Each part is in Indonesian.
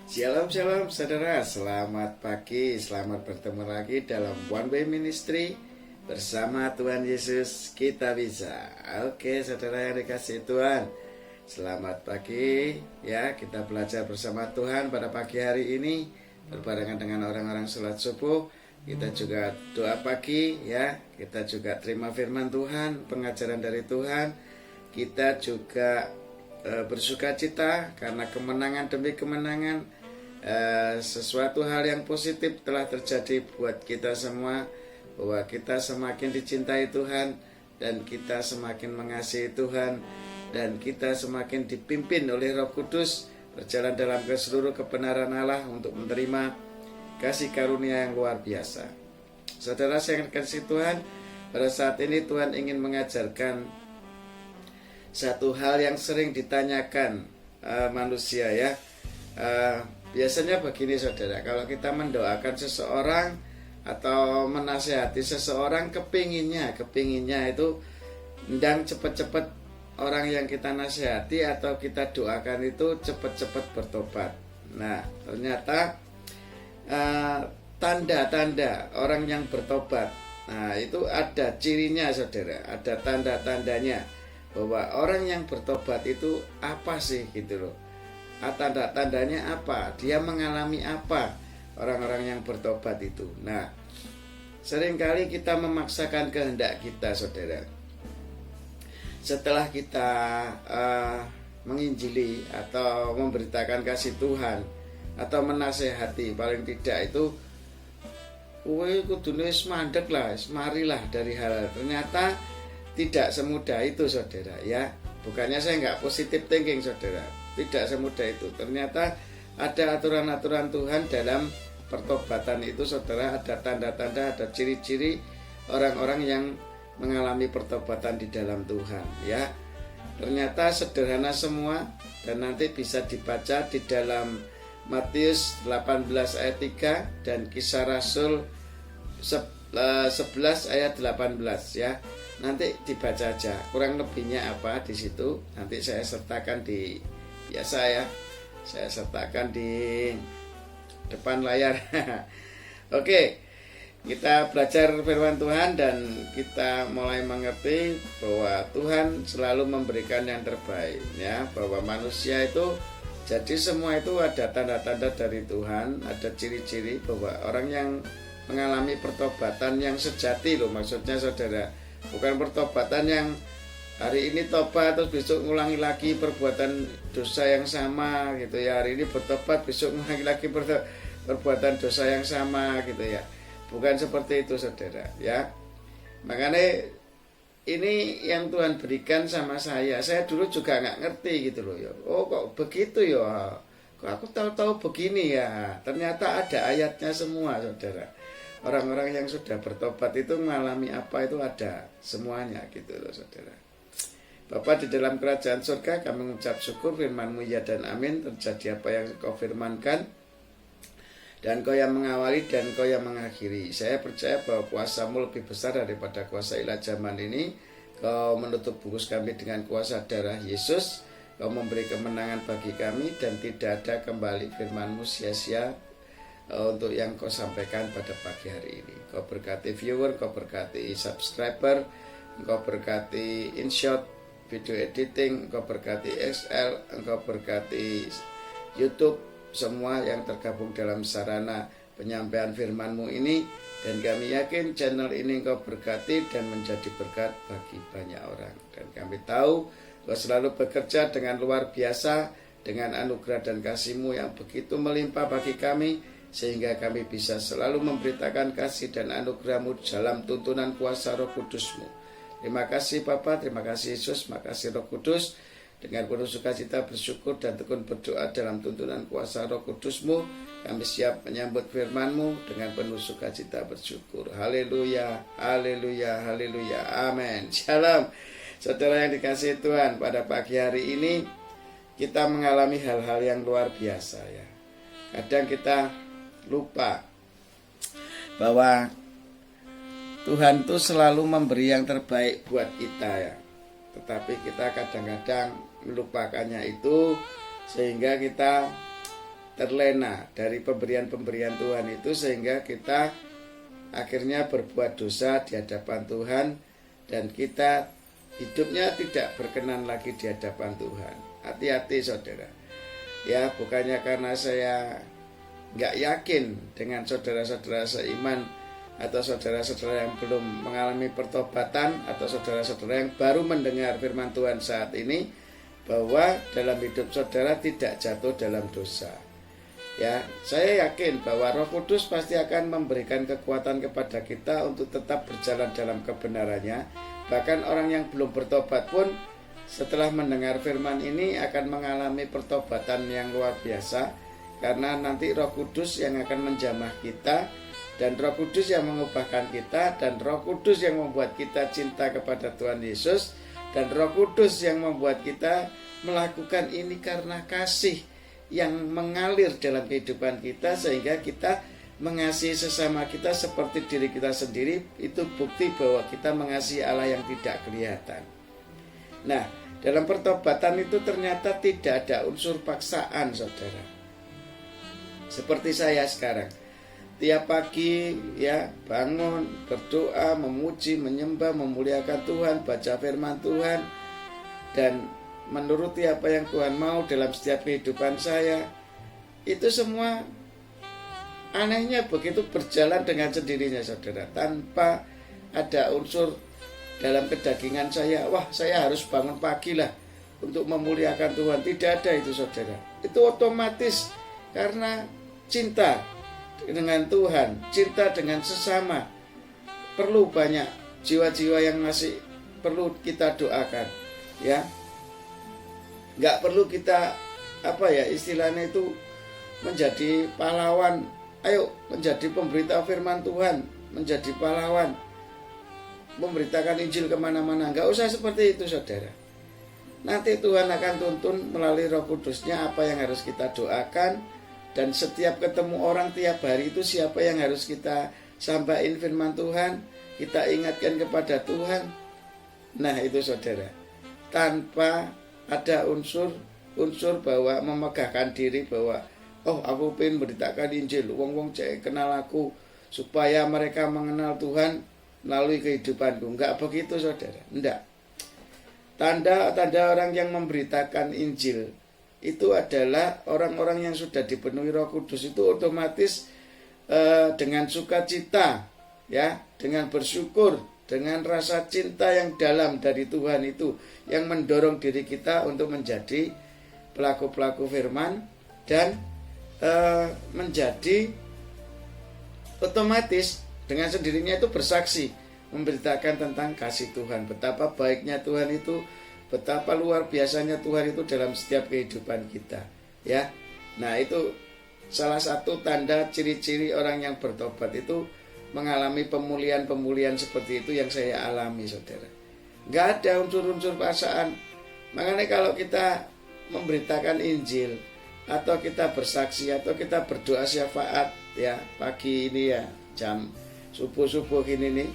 Shalom shalom saudara, selamat pagi, selamat bertemu lagi dalam One Way Ministry. Bersama Tuhan Yesus kita bisa. Oke saudara yang dikasihi Tuhan, selamat pagi ya. Kita belajar bersama Tuhan pada pagi hari ini berbarengan dengan orang-orang sholat subuh. Kita juga doa pagi ya. Kita juga terima firman Tuhan, pengajaran dari Tuhan. Kita juga bersuka cita karena kemenangan demi kemenangan, sesuatu hal yang positif telah terjadi buat kita semua, bahwa kita semakin dicintai Tuhan dan kita semakin mengasihi Tuhan dan kita semakin dipimpin oleh Roh Kudus berjalan dalam seluruh kebenaran Allah untuk menerima kasih karunia yang luar biasa. Saudara saya kasih Tuhan, pada saat ini Tuhan ingin mengajarkan satu hal yang sering ditanyakan manusia ya. Biasanya begini saudara, kalau kita mendoakan seseorang atau menasehati seseorang, kepinginnya itu ndang cepet-cepet orang yang kita nasihati atau kita doakan itu cepet-cepet bertobat. Nah ternyata tanda-tanda orang yang bertobat, nah itu ada cirinya saudara, ada tanda-tandanya bahwa orang yang bertobat itu apa sih gitu loh. Tanda-tandanya apa? Dia mengalami apa orang-orang yang bertobat itu. Nah, seringkali kita memaksakan kehendak kita saudara. Setelah kita menginjili atau memberitakan kasih Tuhan atau menasehati, paling tidak itu kowe kudune mandek lah, marilah dari hal. Ternyata tidak semudah itu saudara ya. Bukannya saya nggak positif thinking saudara, tidak semudah itu. Ternyata ada aturan-aturan Tuhan dalam pertobatan itu saudara. Ada tanda-tanda, ada ciri-ciri orang-orang yang mengalami pertobatan di dalam Tuhan ya. Ternyata sederhana semua dan nanti bisa dibaca di dalam Matius 18 ayat 3 dan Kisah Rasul 11 ayat 18 ya. Nanti dibaca aja kurang lebihnya apa di situ, nanti saya sertakan di saya sertakan di depan layar. Oke, kita belajar firman Tuhan dan kita mulai mengerti bahwa Tuhan selalu memberikan yang terbaik ya, bahwa manusia itu jadi semua itu ada tanda-tanda dari Tuhan, ada ciri-ciri bahwa orang yang mengalami pertobatan yang sejati loh, maksudnya saudara. Bukan pertobatan yang hari ini tobat terus besok ngulangi lagi perbuatan dosa yang sama gitu ya. Hari ini bertobat besok ngulangi lagi perbuatan dosa yang sama gitu ya. Bukan seperti itu saudara ya. Makanya ini yang Tuhan berikan sama saya. Saya dulu juga nggak ngerti gitu loh ya. Oh kok begitu ya. Kok aku tahu-tahu begini ya. Ternyata ada ayatnya semua saudara. Orang-orang yang sudah bertobat itu mengalami apa itu ada semuanya gitu loh saudara. Bapa di dalam kerajaan surga, kami mengucap syukur firman-Mu ya dan amin. Terjadi apa yang Kau firmankan dan Kau yang mengawali dan Kau yang mengakhiri. Saya percaya bahwa kuasa-Mu lebih besar daripada kuasa ilah zaman ini. Kau menutup bungkus kami dengan kuasa darah Yesus. Kau memberi kemenangan bagi kami dan tidak ada kembali firman-Mu sia-sia untuk yang Kau sampaikan pada pagi hari ini. Kau berkati viewer, Kau berkati subscriber, Kau berkati InShot video editing, Kau berkati XL, Kau berkati YouTube, semua yang tergabung dalam sarana penyampaian firman-Mu ini. Dan kami yakin channel ini Kau berkati dan menjadi berkat bagi banyak orang. Dan kami tahu Kau selalu bekerja dengan luar biasa, dengan anugerah dan kasih-Mu yang begitu melimpah bagi kami, sehingga kami bisa selalu memberitakan kasih dan anugerah-Mu dalam tuntunan kuasa Roh Kudus-Mu. Terima kasih Bapa, terima kasih Yesus, terima kasih Roh Kudus. Dengan penuh sukacita bersyukur dan tekun berdoa dalam tuntunan kuasa Roh Kudus-Mu. Kami siap menyambut firman-Mu dengan penuh sukacita bersyukur. Haleluya, haleluya, haleluya, amin. Shalom. Saudara yang dikasihi Tuhan, pada pagi hari ini kita mengalami hal-hal yang luar biasa ya. Kadang kita lupa bahwa Tuhan itu selalu memberi yang terbaik buat kita ya. Tetapi kita kadang-kadang melupakannya itu, sehingga kita terlena dari pemberian-pemberian Tuhan itu, sehingga kita akhirnya berbuat dosa di hadapan Tuhan dan kita hidupnya tidak berkenan lagi di hadapan Tuhan. Hati-hati saudara. Ya, bukannya karena saya nggak yakin dengan saudara-saudara seiman atau saudara-saudara yang belum mengalami pertobatan atau saudara-saudara yang baru mendengar firman Tuhan saat ini, bahwa dalam hidup saudara tidak jatuh dalam dosa. Ya, saya yakin bahwa Roh Kudus pasti akan memberikan kekuatan kepada kita untuk tetap berjalan dalam kebenarannya. Bahkan orang yang belum bertobat pun setelah mendengar firman ini akan mengalami pertobatan yang luar biasa, karena nanti Roh Kudus yang akan menjamah kita, dan Roh Kudus yang mengubahkan kita, dan Roh Kudus yang membuat kita cinta kepada Tuhan Yesus, dan Roh Kudus yang membuat kita melakukan ini karena kasih yang mengalir dalam kehidupan kita, sehingga kita mengasihi sesama kita seperti diri kita sendiri. Itu bukti bahwa kita mengasihi Allah yang tidak kelihatan. Nah, dalam pertobatan itu ternyata tidak ada unsur paksaan, saudara. Seperti saya sekarang, tiap pagi ya bangun, berdoa, memuji, menyembah, memuliakan Tuhan, baca firman Tuhan, dan menuruti apa yang Tuhan mau dalam setiap kehidupan saya. Itu semua anehnya begitu berjalan dengan sendirinya, saudara, tanpa ada unsur dalam kedagingan saya, wah saya harus bangun pagi lah untuk memuliakan Tuhan. Tidak ada itu, saudara. Itu otomatis karena cinta dengan Tuhan, cinta dengan sesama. Perlu banyak jiwa-jiwa yang masih perlu kita doakan, ya. Nggak perlu kita istilahnya itu menjadi pahlawan. Ayo menjadi pemberita firman Tuhan, menjadi pahlawan, memberitakan Injil kemana-mana. Nggak usah seperti itu, saudara. Nanti Tuhan akan tuntun melalui Roh Kudusnya apa yang harus kita doakan. Dan setiap ketemu orang tiap hari itu siapa yang harus kita sampaikan firman Tuhan, kita ingatkan kepada Tuhan. Nah itu, saudara, tanpa ada unsur bahwa memegahkan diri bahwa oh aku pengen beritakan Injil, wong-wong cek kenal aku, supaya mereka mengenal Tuhan melalui kehidupanku. Enggak begitu, saudara. Enggak. Tanda-tanda orang yang memberitakan Injil itu adalah orang-orang yang sudah dipenuhi Roh Kudus. Itu otomatis dengan sukacita, ya, dengan bersyukur, dengan rasa cinta yang dalam dari Tuhan itu yang mendorong diri kita untuk menjadi pelaku-pelaku firman dan menjadi otomatis dengan sendirinya itu bersaksi, memberitakan tentang kasih Tuhan, betapa baiknya Tuhan itu, betapa luar biasanya Tuhan itu dalam setiap kehidupan kita, ya. Nah, itu salah satu tanda ciri-ciri orang yang bertobat itu mengalami pemulihan-pemulihan seperti itu yang saya alami, saudara. Nggak ada unsur-unsur paksaan. Makanya kalau kita memberitakan Injil atau kita bersaksi atau kita berdoa syafaat, ya, pagi ini ya, jam subuh-subuh ini nih,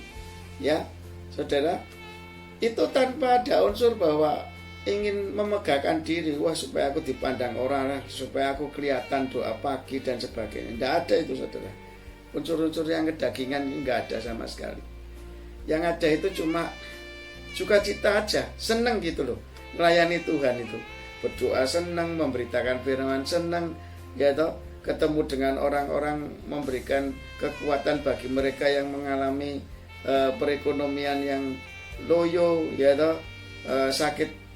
ya, saudara, itu tanpa ada unsur bahwa ingin memegahkan diri, wah supaya aku dipandang orang, supaya aku kelihatan doa pagi dan sebagainya. Tidak ada itu, saudara. Unsur-unsur yang kedagingan nggak ada sama sekali. Yang ada itu cuma sukacita aja, seneng gitu loh, melayani Tuhan itu, berdoa seneng, memberitakan firman seneng, ya toh, ketemu dengan orang-orang, memberikan kekuatan bagi mereka yang mengalami perekonomian yang loyo, ya toh,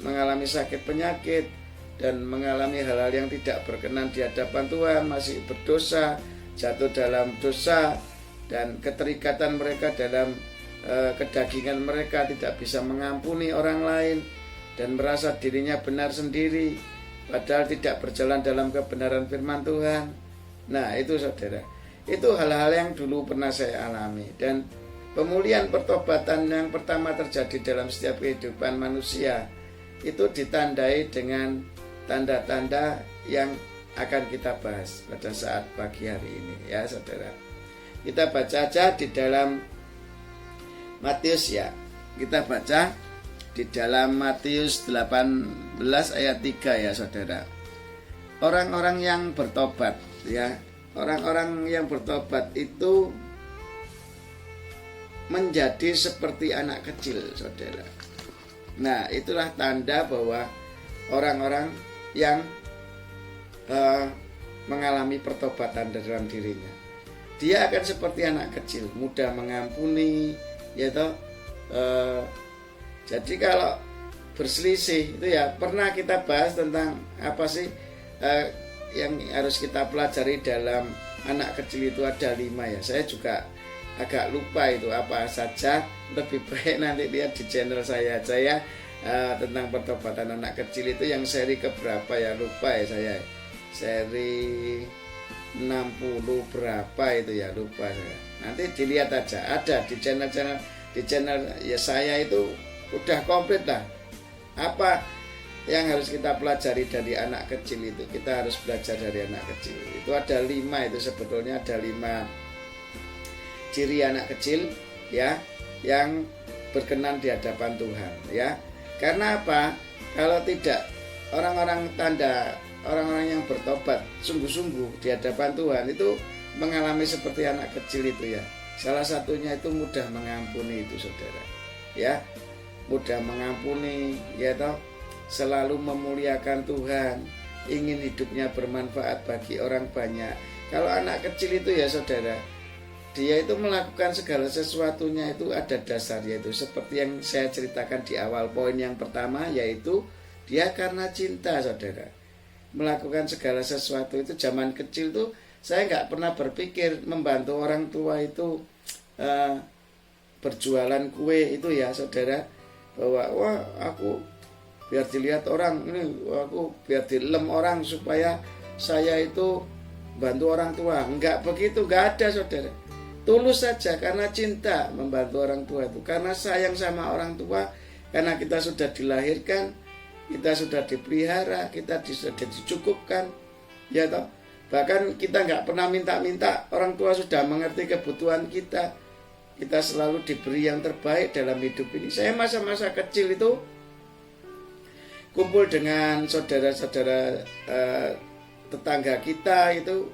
mengalami sakit penyakit dan mengalami hal-hal yang tidak berkenan di hadapan Tuhan, masih berdosa, jatuh dalam dosa, dan keterikatan mereka dalam kedagingan mereka, tidak bisa mengampuni orang lain dan merasa dirinya benar sendiri padahal tidak berjalan dalam kebenaran firman Tuhan. Nah itu, saudara, itu hal-hal yang dulu pernah saya alami. Dan pemulihan pertobatan yang pertama terjadi dalam setiap kehidupan manusia itu ditandai dengan tanda-tanda yang akan kita bahas pada saat pagi hari ini, ya, saudara. Kita baca aja di dalam Matius, ya. Kita baca di dalam Matius 18 ayat 3, ya, saudara. orang-orang yang bertobat ya, orang-orang yang bertobat itu menjadi seperti anak kecil, saudara. Nah, itulah tanda bahwa orang-orang yang mengalami pertobatan dalam dirinya, dia akan seperti anak kecil, mudah mengampuni, ya toh. Jadi kalau berselisih itu ya, pernah kita bahas tentang apa sih yang harus kita pelajari dalam anak kecil itu ada 5 ya. Saya juga agak lupa itu apa saja, lebih baik nanti lihat di channel saya aja ya, tentang pertobatan anak kecil itu yang seri keberapa ya, lupa ya saya, seri 60 berapa itu ya, lupa saya. Nanti dilihat aja, ada di channel ya saya itu udah komplit lah apa yang harus kita pelajari dari anak kecil itu. Kita harus belajar dari anak kecil itu ada 5, itu sebetulnya ada 5 ciri anak kecil ya yang berkenan di hadapan Tuhan ya. Karena apa? Kalau tidak, orang-orang yang bertobat sungguh-sungguh di hadapan Tuhan itu mengalami seperti anak kecil itu ya. Salah satunya itu mudah mengampuni itu, saudara. Ya, mudah mengampuni, ya toh, selalu memuliakan Tuhan, ingin hidupnya bermanfaat bagi orang banyak. Kalau anak kecil itu ya, saudara, dia itu melakukan segala sesuatunya itu ada dasarnya itu, seperti yang saya ceritakan di awal poin yang pertama, yaitu dia karena cinta, saudara. Melakukan segala sesuatu itu zaman kecil tuh saya nggak pernah berpikir membantu orang tua itu berjualan kue itu ya, saudara, bahwa wah aku biar dilihat orang ini, aku biar dilem orang supaya saya itu bantu orang tua. Enggak begitu, enggak ada, saudara. Tulus saja karena cinta membantu orang tua itu, karena sayang sama orang tua, karena kita sudah dilahirkan, kita sudah dipelihara, kita sudah dicukupkan, ya toh. Bahkan kita nggak pernah minta-minta, orang tua sudah mengerti kebutuhan kita. Kita selalu diberi yang terbaik dalam hidup ini. Saya masa-masa kecil itu kumpul dengan saudara-saudara tetangga kita itu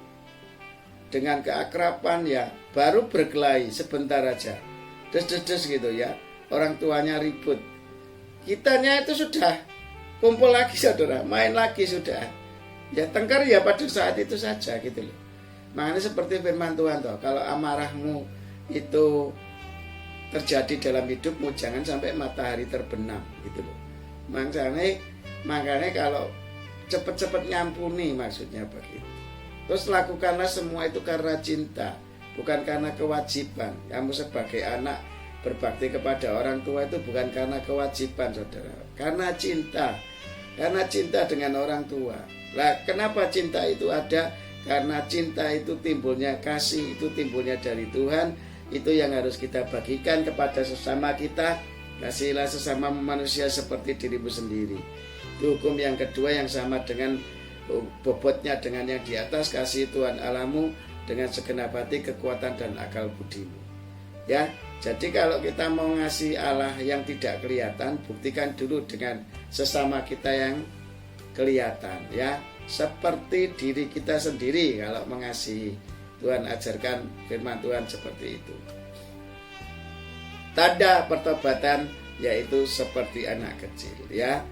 dengan keakraban ya, baru berkelahi sebentar aja, des gitu ya, orang tuanya ribut, kitanya itu sudah kumpul lagi, saudara, main lagi sudah, ya tengkar ya pada saat itu saja gitu loh. Makanya seperti firman Tuhan toh, kalau amarahmu itu terjadi dalam hidupmu, jangan sampai matahari terbenam gitu loh. Makanya kalau cepet-cepet ngampuni, maksudnya begitu. Terus lakukanlah semua itu karena cinta, bukan karena kewajiban. Kamu sebagai anak berbakti kepada orang tua itu bukan karena kewajiban, saudara, karena cinta. Karena cinta dengan orang tua. Lah, kenapa cinta itu ada? Karena cinta itu timbulnya kasih, itu timbulnya dari Tuhan. Itu yang harus kita bagikan kepada sesama kita. Kasihilah sesama manusia seperti dirimu sendiri. Itu hukum yang kedua yang sama dengan bobotnya dengan yang di atas. Kasih Tuhan Allahmu dengan segenap hati, kekuatan dan akal budimu. Ya, jadi kalau kita mau ngasih Allah yang tidak kelihatan, buktikan dulu dengan sesama kita yang kelihatan ya. Seperti diri kita sendiri kalau mengasihi. Tuhan ajarkan firman Tuhan seperti itu. Tanda pertobatan yaitu seperti anak kecil ya.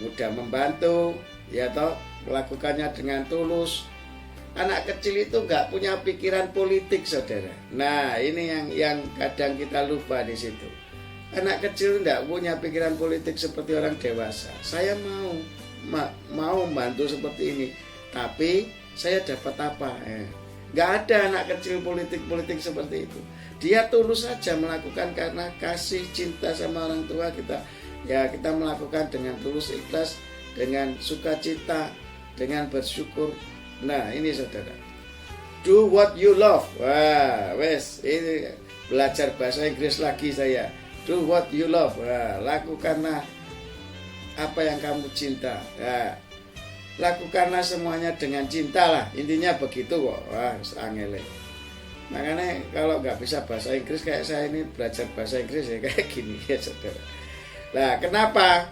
Mudah membantu, ya toh, melakukannya dengan tulus. Anak kecil itu nggak punya pikiran politik, saudara. Nah, ini yang kadang kita lupa di situ. Anak kecil nggak punya pikiran politik seperti orang dewasa. Saya mau membantu seperti ini, tapi saya dapat apa? Nggak ada anak kecil politik seperti itu. Dia tulus saja melakukan karena kasih cinta sama orang tua kita. Ya, kita melakukan dengan tulus, ikhlas, dengan sukacita, dengan bersyukur. Nah, ini saudara, do what you love. Wah, wes, ini belajar bahasa Inggris lagi saya. Do what you love. Wah, lakukanlah apa yang kamu cinta. Nah, lakukanlah semuanya dengan cinta lah. Intinya begitu kok. Wah, angele. Makanya kalau nggak bisa bahasa Inggris kayak saya ini, belajar bahasa Inggris ya kayak gini ya, saudara. Nah, kenapa?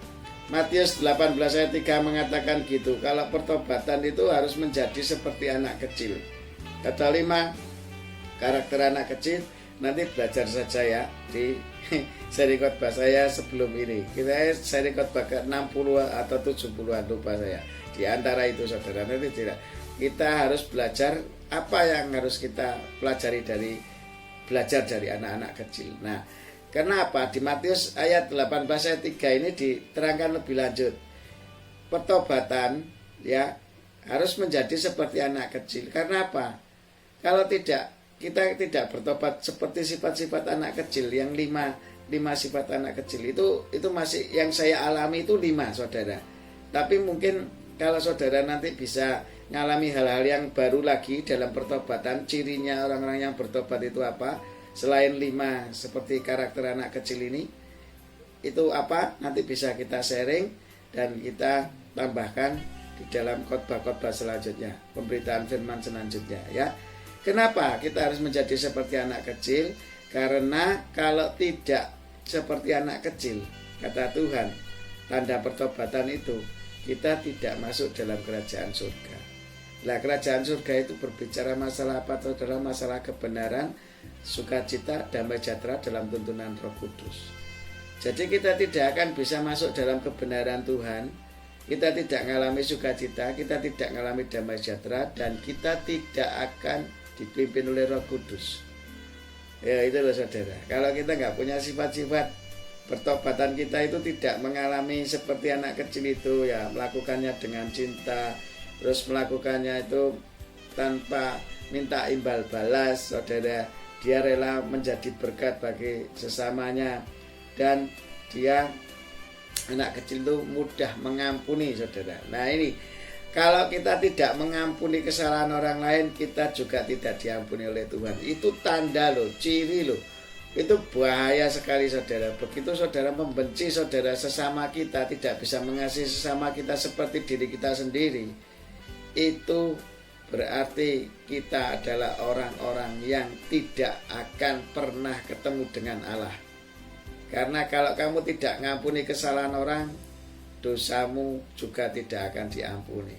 Matius 18 ayat 3 mengatakan gitu. Kalau pertobatan itu harus menjadi seperti anak kecil. Kata 5, karakter anak kecil, nanti belajar saja ya di seri khotbah saya sebelum ini. Kita seri khotbah ke 60 atau 70-an lupa saya. Di antara itu saudara, nanti tidak. Kita harus belajar apa yang harus kita pelajari belajar dari anak-anak kecil. Nah, kenapa di Matius ayat 18 ayat 3 ini diterangkan lebih lanjut. Pertobatan ya harus menjadi seperti anak kecil. Karena apa? Kalau tidak, kita tidak bertobat seperti sifat-sifat anak kecil yang lima sifat anak kecil itu masih yang saya alami itu 5 saudara. Tapi mungkin kalau saudara nanti bisa ngalami hal-hal yang baru lagi dalam pertobatan, cirinya orang-orang yang bertobat itu apa? Selain 5 seperti karakter anak kecil ini, itu apa? Nanti bisa kita sharing dan kita tambahkan di dalam khotbah-khotbah selanjutnya, pemberitaan firman selanjutnya ya. Kenapa kita harus menjadi seperti anak kecil? Karena kalau tidak seperti anak kecil, kata Tuhan, tanda pertobatan itu kita tidak masuk dalam kerajaan surga. Nah, kerajaan surga itu berbicara masalah apa saudara? Masalah kebenaran, sukacita, damai sejahtera dalam tuntunan Roh Kudus. Jadi kita tidak akan bisa masuk dalam kebenaran Tuhan, kita tidak mengalami sukacita, kita tidak mengalami damai sejahtera, dan kita tidak akan dipimpin oleh Roh Kudus. Ya itu loh saudara. Kalau kita nggak punya sifat-sifat pertobatan, kita itu tidak mengalami seperti anak kecil itu ya, melakukannya dengan cinta, terus melakukannya itu tanpa minta imbal balas saudara. Dia rela menjadi berkat bagi sesamanya, dan dia anak kecil itu mudah mengampuni saudara. Nah ini, kalau kita tidak mengampuni kesalahan orang lain, kita juga tidak diampuni oleh Tuhan. Itu tanda loh, ciri loh. Itu bahaya sekali saudara. Begitu saudara membenci saudara sesama kita, tidak bisa mengasihi sesama kita seperti diri kita sendiri, itu berarti kita adalah orang-orang yang tidak akan pernah ketemu dengan Allah. Karena kalau kamu tidak mengampuni kesalahan orang, dosamu juga tidak akan diampuni.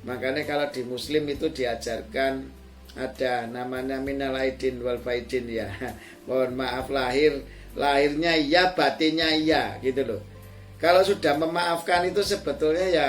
Makanya kalau di Muslim itu diajarkan ada namanya minal aidin wal faidin ya. Mohon maaf lahirnya iya, batinnya iya gitu loh. Kalau sudah memaafkan itu sebetulnya ya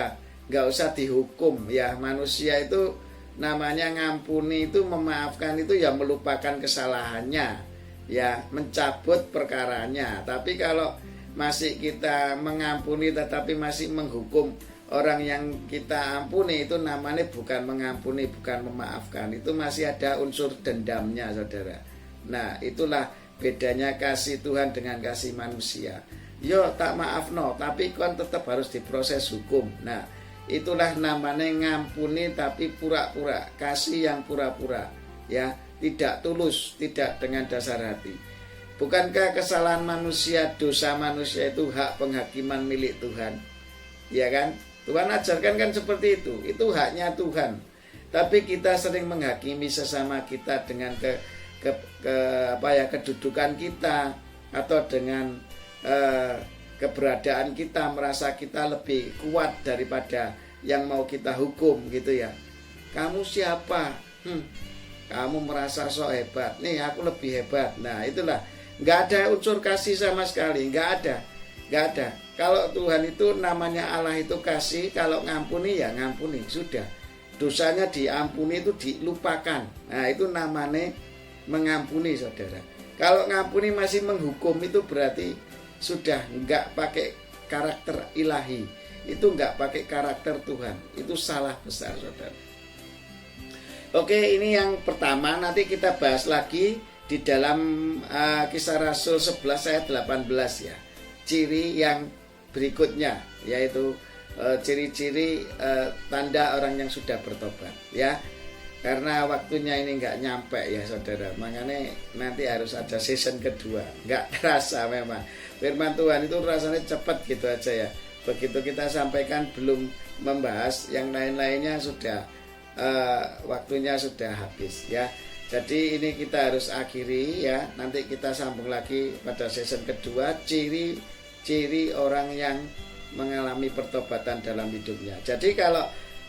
nggak usah dihukum ya. Manusia itu namanya ngampuni itu, memaafkan itu ya melupakan kesalahannya ya, mencabut perkaranya. Tapi kalau masih kita mengampuni tetapi masih menghukum orang yang kita ampuni, itu namanya bukan mengampuni, bukan memaafkan. Itu masih ada unsur dendamnya saudara. Nah itulah bedanya kasih Tuhan dengan kasih manusia. Yo tak maaf no, tapi kan tetap harus diproses hukum. Nah itulah namanya ngampuni tapi pura-pura, kasih yang pura-pura ya, tidak tulus, tidak dengan dasar hati. Bukankah kesalahan manusia, dosa manusia itu hak penghakiman milik Tuhan? Ya kan? Tuhan ajarkan kan seperti itu haknya Tuhan. Tapi kita sering menghakimi sesama kita dengan kedudukan kita, atau dengan keberadaan kita, merasa kita lebih kuat daripada yang mau kita hukum gitu ya. Kamu siapa? Kamu merasa so hebat. Nih aku lebih hebat. Nah itulah, nggak ada unsur kasih sama sekali, nggak ada. Kalau Tuhan itu namanya Allah itu kasih, kalau ngampuni ya ngampuni, sudah. Dosanya diampuni itu dilupakan. Nah itu namanya mengampuni saudara. Kalau ngampuni masih menghukum, itu berarti sudah nggak pakai karakter ilahi, itu nggak pakai karakter Tuhan. Itu salah besar saudara. Oke, ini yang pertama. Nanti kita bahas lagi di dalam Kisah Rasul 11 ayat 18 ya. Ciri yang berikutnya, yaitu ciri-ciri tanda orang yang sudah bertobat ya. Karena waktunya ini nggak nyampe ya saudara, makanya nanti harus ada season kedua. Nggak terasa memang firman Tuhan itu rasanya cepat gitu aja ya. Begitu kita sampaikan belum membahas yang lain-lainnya sudah waktunya sudah habis ya. Jadi ini kita harus akhiri ya. Nanti kita sambung lagi pada season kedua, ciri-ciri orang yang mengalami pertobatan dalam hidupnya. Jadi kalau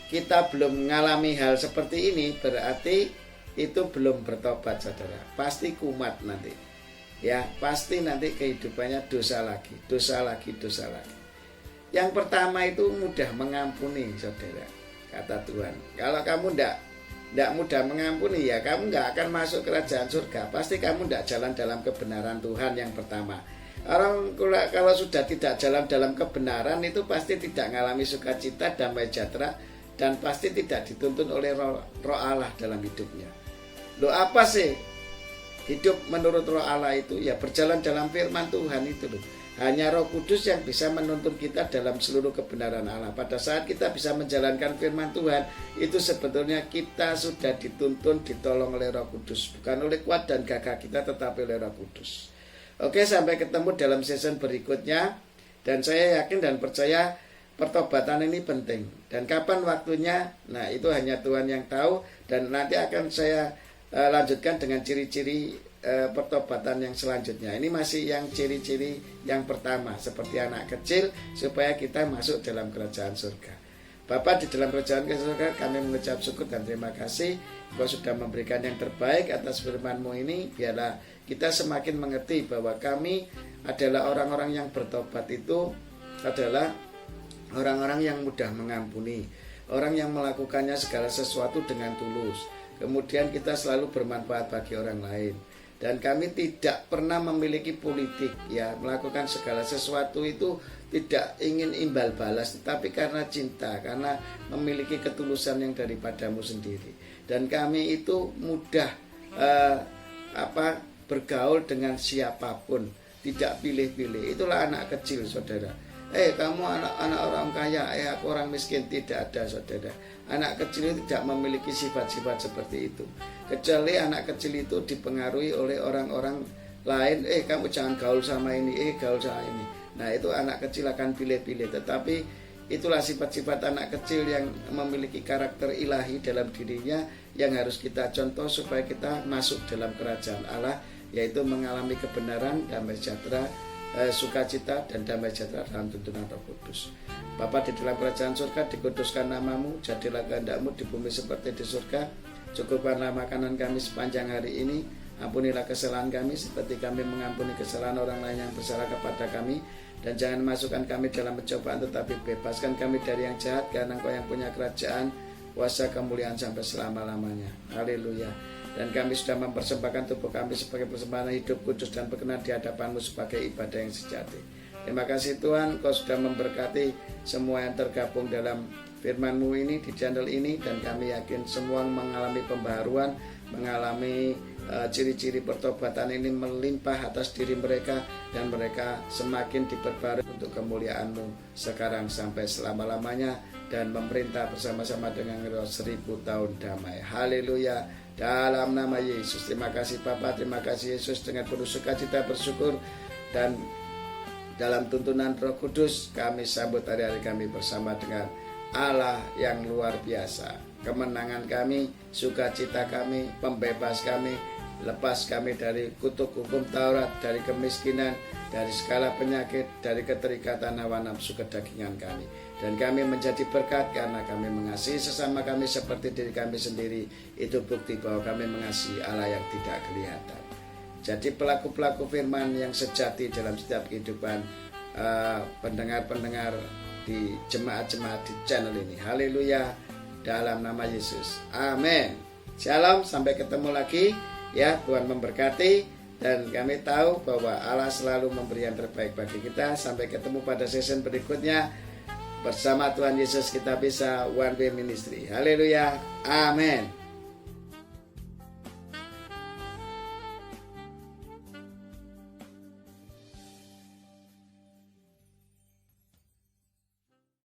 kita belum mengalami hal seperti ini, berarti itu belum bertobat, saudara. Pasti kumat nanti. Ya, pasti nanti kehidupannya dosa lagi, dosa lagi, dosa lagi. Yang pertama itu mudah mengampuni, saudara. Kata Tuhan, kalau kamu tidak mudah mengampuni, ya kamu nggak akan masuk kerajaan surga. Pasti kamu tidak jalan dalam kebenaran Tuhan. Yang pertama, orang kalau sudah tidak jalan dalam kebenaran itu pasti tidak mengalami sukacita, damai sejahtera, dan pasti tidak dituntun oleh roh Allah dalam hidupnya. Loh, apa sih hidup menurut roh Allah itu? Ya berjalan dalam firman Tuhan itu loh. Hanya Roh Kudus yang bisa menuntun kita dalam seluruh kebenaran Allah. Pada saat kita bisa menjalankan firman Tuhan, itu sebetulnya kita sudah dituntun, ditolong oleh Roh Kudus. Bukan oleh kuat dan gagah kita, tetapi oleh Roh Kudus. Oke, sampai ketemu dalam season berikutnya. Dan saya yakin dan percaya pertobatan ini penting. Dan kapan waktunya, nah itu hanya Tuhan yang tahu. Dan nanti akan saya lanjutkan dengan ciri-ciri pertobatan yang selanjutnya. Ini masih yang ciri-ciri yang pertama, seperti anak kecil, supaya kita masuk dalam kerajaan surga. Bapa, di dalam kerajaan surga kami mengucap syukur dan terima kasih Engkau sudah memberikan yang terbaik atas firman-Mu ini. Biarlah kita semakin mengerti bahwa kami adalah orang-orang yang bertobat itu adalah orang-orang yang mudah mengampuni, orang yang melakukannya segala sesuatu dengan tulus. Kemudian kita selalu bermanfaat bagi orang lain. Dan kami tidak pernah memiliki politik, ya, melakukan segala sesuatu itu tidak ingin imbal balas, tetapi karena cinta, karena memiliki ketulusan yang daripadamu sendiri. Dan kami itu mudah bergaul dengan siapapun, tidak pilih-pilih. Itulah anak kecil, saudara. Kamu anak orang kaya, aku orang miskin. Tidak ada, saudara. Anak kecil itu tidak memiliki sifat-sifat seperti itu. Kecuali anak kecil itu dipengaruhi oleh orang-orang lain. Kamu jangan gaul sama ini, gaul sama ini. Nah, itu anak kecil akan pilih-pilih. Tetapi itulah sifat-sifat anak kecil yang memiliki karakter ilahi dalam dirinya, yang harus kita contoh supaya kita masuk dalam kerajaan Allah, yaitu mengalami kebenaran, damai sejahtera, sukacita dan damai sejahtera dalam tuntunan Roh Kudus. Bapa, di dalam kerajaan surga dikuduskan namamu, jadilah kehendak-Mu di bumi seperti di surga. Cukupkanlah makanan kami sepanjang hari ini. Ampunilah kesalahan kami seperti kami mengampuni kesalahan orang lain yang bersalah kepada kami. Dan jangan masukkan kami dalam pencobaan, tetapi bebaskan kami dari yang jahat, karena Engkau yang punya kerajaan, kuasa, kemuliaan sampai selama-lamanya. Haleluya. Dan kami sudah mempersembahkan tubuh kami sebagai persembahan hidup kudus dan berkenan di hadapan-Mu sebagai ibadah yang sejati. Terima kasih Tuhan, Kau sudah memberkati semua yang tergabung dalam firman-Mu ini di channel ini, dan kami yakin semua mengalami pembaharuan, mengalami ciri-ciri pertobatan ini melimpah atas diri mereka, dan mereka semakin diperbarui untuk kemuliaan-Mu sekarang sampai selama-lamanya, dan memerintah bersama-sama dengan 1000 tahun damai. Haleluya. Dalam nama Yesus. Terima kasih Bapa, terima kasih Yesus. Dengan penuh sukacita bersyukur, dan dalam tuntunan Roh Kudus kami sambut hari-hari kami bersama dengan Allah yang luar biasa. Kemenangan kami, sukacita kami, pembebas kami, lepas kami dari kutuk hukum Taurat, dari kemiskinan, dari segala penyakit, dari keterikatan hawa nafsu kedagingan kami. Dan kami menjadi berkat karena kami mengasihi sesama kami seperti diri kami sendiri. Itu bukti bahwa kami mengasihi Allah yang tidak kelihatan. Jadi pelaku-pelaku firman yang sejati dalam setiap kehidupan pendengar-pendengar di jemaat-jemaat di channel ini. Haleluya. Dalam nama Yesus. Amin. Shalom, sampai ketemu lagi. Ya, Tuhan memberkati. Dan kami tahu bahwa Allah selalu memberi yang terbaik bagi kita. Sampai ketemu pada season berikutnya. Bersama Tuhan Yesus kita bisa One Way Ministry. Haleluya. Amin.